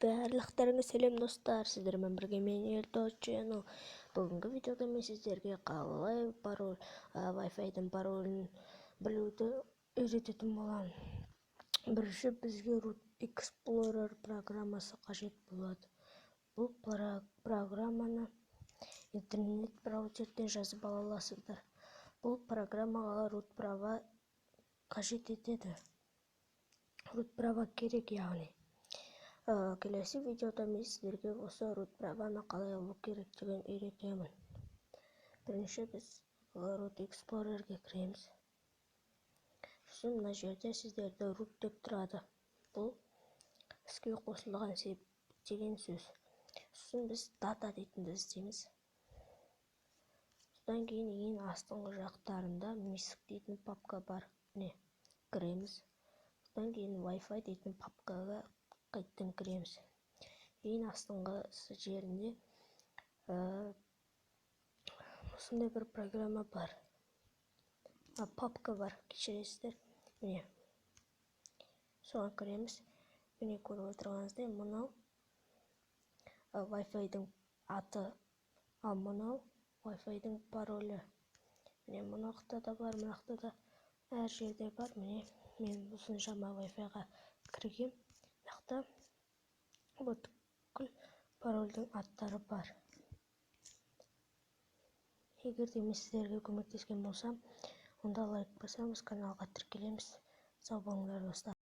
Барлықтарыңа сәлем достар, сіздермен бірге мен Ердос Channel. Бүгінгі видеода мен сіздерге қалай Wi-Fi-дің паролін білуді үйрететін боламын. Бірінші бізге Root Explorer программасы қажет болады. Бұл программаны интернет браузерден жазып ала аласыздар. Бұл программаға root права қажет етеді. Root права керек яғни. Келесі видеода мен сіздерге осы root праваны қалай алу керектігін үйретемін. Бірінші біз Root Explorer-ге кіреміз. Сосын мына жерде сіздерді root деп тұрады. Бұл іске қосылған деген сөз. Сосын біз data дейтінді іздейміз. Содан кейін ең астыңғы жақтарында MISC дейтін папка бар. Кіреміз. Содан кейін Wi-Fi дейтін папкаға қайттан кіреміз. Ең астыңғы жерінде осындай бір программа бар. Папка бар, кешіресіздер. Міне. Соған кіреміз. Міне көріп отырғаныңыздай, мынау Wi-Fi-дің аты, ал мынау Wi-Fi-дің паролі. Міне мынақта да бар, мынақта да әр жерде бар. Міне мен осыншама Wi-Fi-ға кіргем. Мынақта бүкіл парольдің аттары бар. Егер де мен сіздерге көмектескен болсам, онда лайк басамыз, каналға тіркелеміз. Сау болыңдар достар.